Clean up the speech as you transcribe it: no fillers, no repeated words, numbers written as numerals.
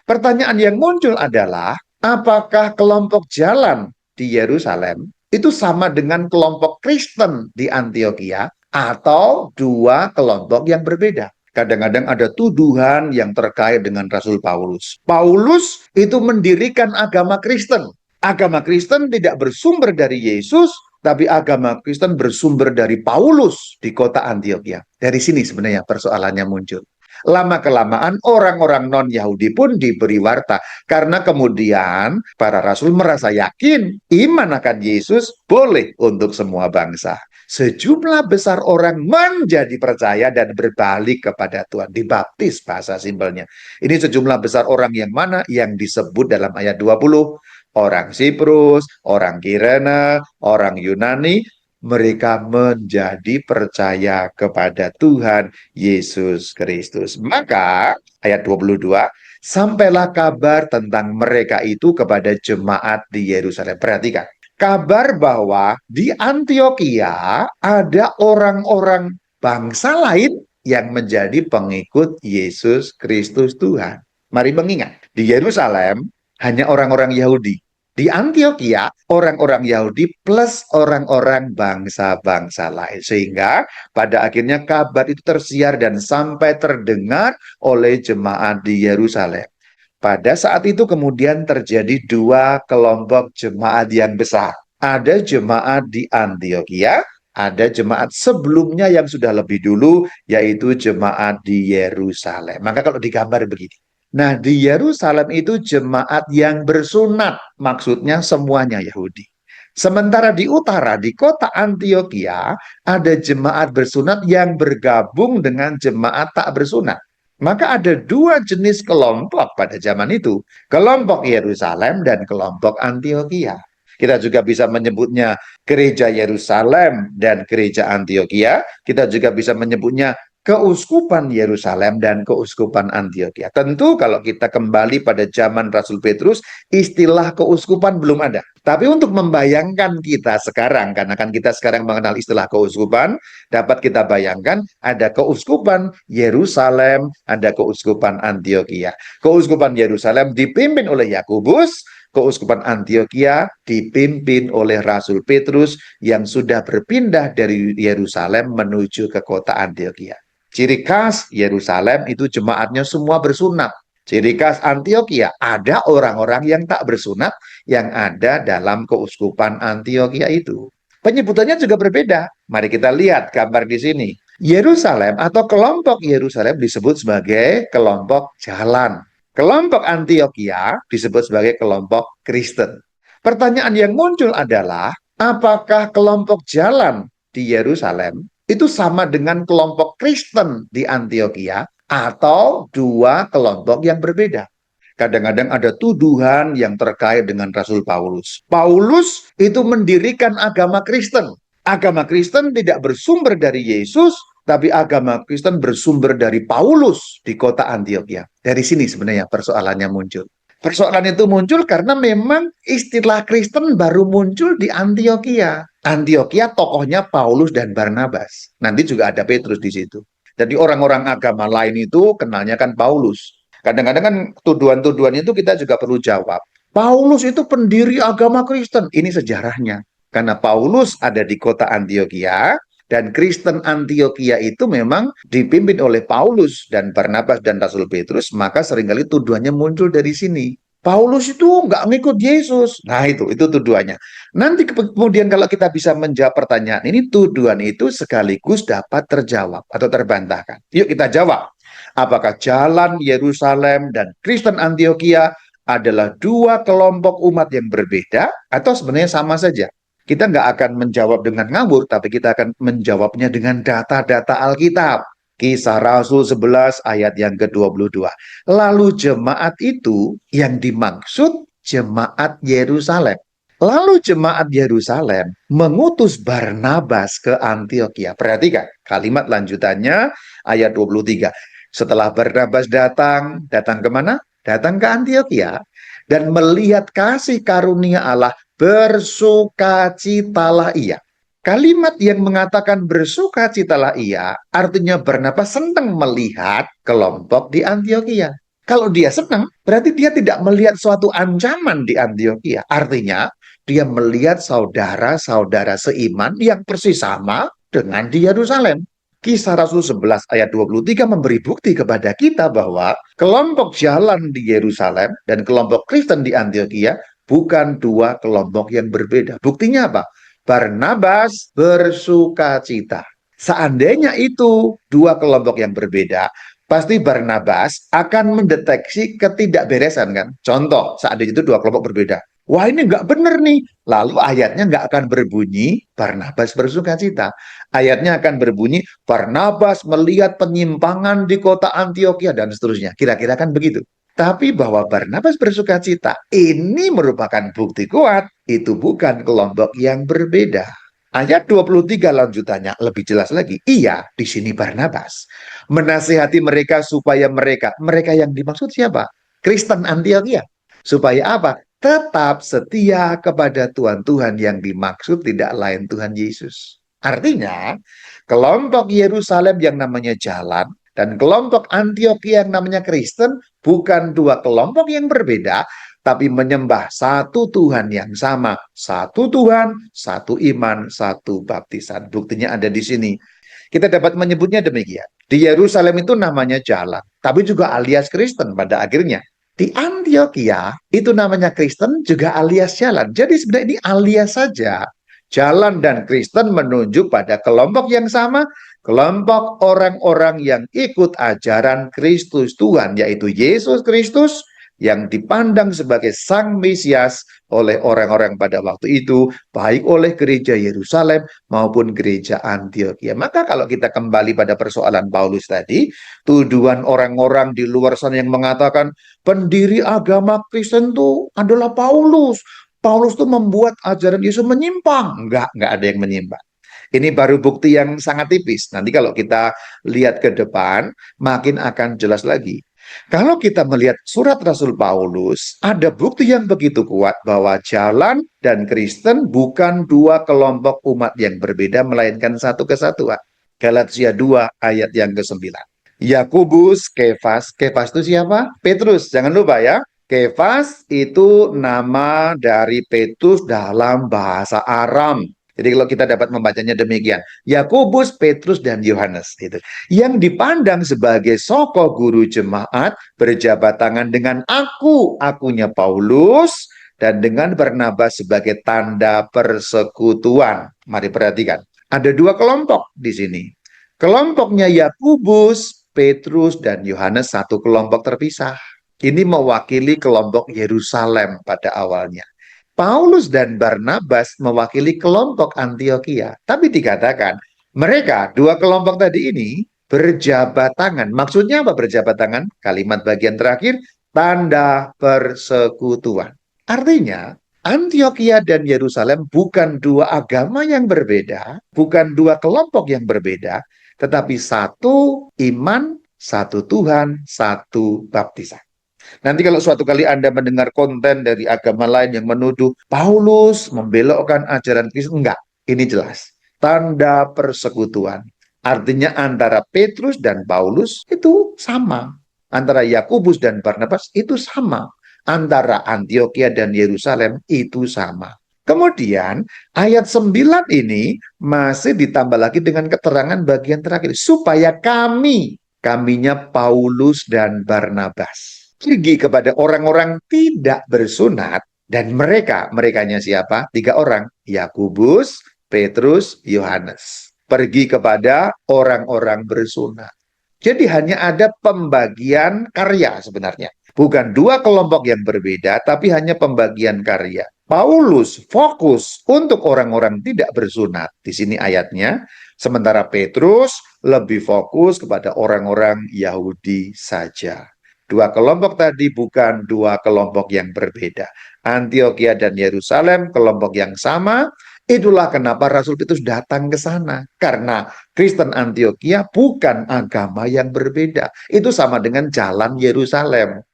Pertanyaan yang muncul adalah, apakah kelompok jalan di Yerusalem itu sama dengan kelompok Kristen di Antioquia atau dua kelompok yang berbeda? Kadang-kadang ada tuduhan yang terkait dengan Rasul Paulus. Paulus itu mendirikan agama Kristen. Agama Kristen tidak bersumber dari Yesus, tapi agama Kristen bersumber dari Paulus di kota Antioquia. Dari sini sebenarnya persoalannya muncul. Lama-kelamaan orang-orang non-Yahudi pun diberi warta. Karena kemudian para rasul merasa yakin iman akan Yesus boleh untuk semua bangsa. Sejumlah besar orang menjadi percaya dan berbalik kepada Tuhan. Dibaptis bahasa simpelnya. Ini sejumlah besar orang yang mana? Yang disebut dalam ayat 20. Orang Siprus, orang Kirene, orang Yunani, mereka menjadi percaya kepada Tuhan Yesus Kristus. Maka ayat 22, sampailah kabar tentang mereka itu kepada jemaat di Yerusalem. Perhatikan, kabar bahwa di Antioquia ada orang-orang bangsa lain yang menjadi pengikut Yesus Kristus Tuhan. Mari mengingat, di Yerusalem hanya orang-orang Yahudi. Di Antioquia, orang-orang Yahudi plus orang-orang bangsa-bangsa lain. Sehingga pada akhirnya kabar itu tersiar dan sampai terdengar oleh jemaat di Yerusalem. Pada saat itu kemudian terjadi dua kelompok jemaat yang besar. Ada jemaat di Antioquia, ada jemaat sebelumnya yang sudah lebih dulu, yaitu jemaat di Yerusalem. Maka kalau digambar begini. Nah, di Yerusalem itu jemaat yang bersunat, maksudnya semuanya Yahudi. Sementara di utara, di kota Antioquia, ada jemaat bersunat yang bergabung dengan jemaat tak bersunat. Maka ada dua jenis kelompok pada zaman itu, kelompok Yerusalem dan kelompok Antioquia. Kita juga bisa menyebutnya gereja Yerusalem dan gereja Antioquia. Kita juga bisa menyebutnya keuskupan Yerusalem dan keuskupan Antioquia. Tentu kalau kita kembali pada zaman Rasul Petrus, istilah keuskupan belum ada. Tapi untuk membayangkan kita sekarang, karena kan kita sekarang mengenal istilah keuskupan, dapat kita bayangkan ada keuskupan Yerusalem, ada keuskupan Antioquia. Keuskupan Yerusalem dipimpin oleh Yakobus, keuskupan Antioquia dipimpin oleh Rasul Petrus yang sudah berpindah dari Yerusalem menuju ke kota Antioquia. Ciri khas Yerusalem itu jemaatnya semua bersunat. Ciri khas Antioquia ada orang-orang yang tak bersunat yang ada dalam keuskupan Antioquia itu. Penyebutannya juga berbeda. Mari kita lihat gambar di sini. Yerusalem atau kelompok Yerusalem disebut sebagai kelompok jalan. Kelompok Antioquia disebut sebagai kelompok Kristen. Pertanyaan yang muncul adalah, apakah kelompok jalan di Yerusalem itu sama dengan kelompok Kristen di Antioquia atau dua kelompok yang berbeda? Kadang-kadang ada tuduhan yang terkait dengan Rasul Paulus. Paulus itu mendirikan agama Kristen. Agama Kristen tidak bersumber dari Yesus, tapi agama Kristen bersumber dari Paulus di kota Antioquia. Dari sini sebenarnya persoalannya muncul. Persoalan itu muncul karena memang istilah Kristen baru muncul di Antioquia. Antioquia tokohnya Paulus dan Barnabas. Nanti juga ada Petrus di situ. Jadi orang-orang agama lain itu kenalnya kan Paulus. Kadang-kadang kan tuduhan-tuduhan itu kita juga perlu jawab. Paulus itu pendiri agama Kristen. Ini sejarahnya. Karena Paulus ada di kota Antioquia, dan Kristen Antioquia itu memang dipimpin oleh Paulus dan Barnabas dan Rasul Petrus, maka seringkali tuduhannya muncul dari sini. Paulus itu nggak ngikut Yesus. Nah itu tuduhannya. Nanti kemudian kalau kita bisa menjawab pertanyaan ini, tuduhan itu sekaligus dapat terjawab atau terbantahkan. Yuk kita jawab. Apakah jalan Yerusalem dan Kristen Antioquia adalah dua kelompok umat yang berbeda atau sebenarnya sama saja? Kita nggak akan menjawab dengan ngawur, tapi kita akan menjawabnya dengan data-data Alkitab. Kisah Rasul 11 ayat yang ke-22. Lalu jemaat itu yang dimaksud jemaat Yerusalem. Lalu jemaat Yerusalem mengutus Barnabas ke Antioquia. Perhatikan kalimat lanjutannya ayat 23. Setelah Barnabas datang kemana? Datang ke Antioquia dan melihat kasih karunia Allah, bersukacitalah ia. Kalimat yang mengatakan bersukacitalah ia artinya Barnabas senang melihat kelompok di Antioquia. Kalau dia senang, berarti dia tidak melihat suatu ancaman di Antioquia. Artinya, dia melihat saudara-saudara seiman yang persis sama dengan di Yerusalem. Kisah Rasul 11 ayat 23 memberi bukti kepada kita bahwa kelompok jalan di Yerusalem dan kelompok Kristen di Antioquia bukan dua kelompok yang berbeda. Buktinya apa? Barnabas bersuka cita. Seandainya itu dua kelompok yang berbeda, pasti Barnabas akan mendeteksi ketidakberesan kan. Contoh, saat itu dua kelompok berbeda. Wah, ini nggak benar nih. Lalu ayatnya nggak akan berbunyi Barnabas bersuka cita. Ayatnya akan berbunyi Barnabas melihat penyimpangan di kota Antioquia dan seterusnya. Kira-kira kan begitu. Tapi bahwa Barnabas bersuka cita, ini merupakan bukti kuat. Itu bukan kelompok yang berbeda. Ayat 23 lanjutannya lebih jelas lagi. Iya, di sini Barnabas menasihati mereka supaya mereka yang dimaksud siapa? Kristen Antioquia. Supaya apa? Tetap setia kepada Tuhan yang dimaksud tidak lain Tuhan Yesus. Artinya, kelompok Yerusalem yang namanya jalan dan kelompok Antioquia yang namanya Kristen bukan dua kelompok yang berbeda, tapi menyembah satu Tuhan yang sama. Satu Tuhan, satu iman, satu baptisan. Buktinya ada di sini. Kita dapat menyebutnya demikian. Di Yerusalem itu namanya jalan, tapi juga alias Kristen pada akhirnya. Di Antioquia itu namanya Kristen juga alias jalan. Jadi sebenarnya ini alias saja. Jalan dan Kristen menunjuk pada kelompok yang sama, kelompok orang-orang yang ikut ajaran Kristus Tuhan, yaitu Yesus Kristus, yang dipandang sebagai Sang Mesias oleh orang-orang pada waktu itu, baik oleh gereja Yerusalem maupun gereja Antioquia. Maka kalau kita kembali pada persoalan Paulus tadi, tuduhan orang-orang di luar sana yang mengatakan pendiri agama Kristen itu adalah Paulus. Paulus itu membuat ajaran Yesus menyimpang. Enggak ada yang menyimpang. Ini baru bukti yang sangat tipis. Nanti kalau kita lihat ke depan, makin akan jelas lagi. Kalau kita melihat surat Rasul Paulus, ada bukti yang begitu kuat bahwa jalan dan Kristen bukan dua kelompok umat yang berbeda, melainkan satu kesatuan. Galatia 2 ayat yang ke-9. Yakobus, Kefas. Kefas itu siapa? Petrus, jangan lupa ya. Kefas itu nama dari Petrus dalam bahasa Aram. Jadi kalau kita dapat membacanya demikian, Yakobus, Petrus, dan Yohanes itu yang dipandang sebagai soko guru jemaat berjabat tangan dengan akunya Paulus, dan dengan Barnabas sebagai tanda persekutuan. Mari perhatikan, ada dua kelompok di sini. Kelompoknya Yakobus, Petrus, dan Yohanes satu kelompok terpisah. Ini mewakili kelompok Yerusalem pada awalnya. Paulus dan Barnabas mewakili kelompok Antioquia. Tapi dikatakan, mereka dua kelompok tadi ini berjabat tangan. Maksudnya apa berjabat tangan? Kalimat bagian terakhir, tanda persekutuan. Artinya, Antioquia dan Yerusalem bukan dua agama yang berbeda, bukan dua kelompok yang berbeda, tetapi satu iman, satu Tuhan, satu baptisan. Nanti kalau suatu kali Anda mendengar konten dari agama lain yang menuduh Paulus membelokkan ajaran Kristus, enggak. Ini jelas. Tanda persekutuan. Artinya antara Petrus dan Paulus itu sama. Antara Yakobus dan Barnabas itu sama. Antara Antioquia dan Yerusalem itu sama. Kemudian ayat 9 ini masih ditambah lagi dengan keterangan bagian terakhir. Supaya kaminya Paulus dan Barnabas pergi kepada orang-orang tidak bersunat, dan merekanya siapa? Tiga orang, Yakobus, Petrus, Yohanes. Pergi kepada orang-orang bersunat. Jadi hanya ada pembagian karya sebenarnya. Bukan dua kelompok yang berbeda, tapi hanya pembagian karya. Paulus fokus untuk orang-orang tidak bersunat. Di sini ayatnya. Sementara Petrus lebih fokus kepada orang-orang Yahudi saja. Dua kelompok tadi bukan dua kelompok yang berbeda. Antioquia dan Yerusalem kelompok yang sama. Itulah kenapa Rasul Petrus datang ke sana. Karena Kristen Antioquia bukan agama yang berbeda. Itu sama dengan jalan Yerusalem.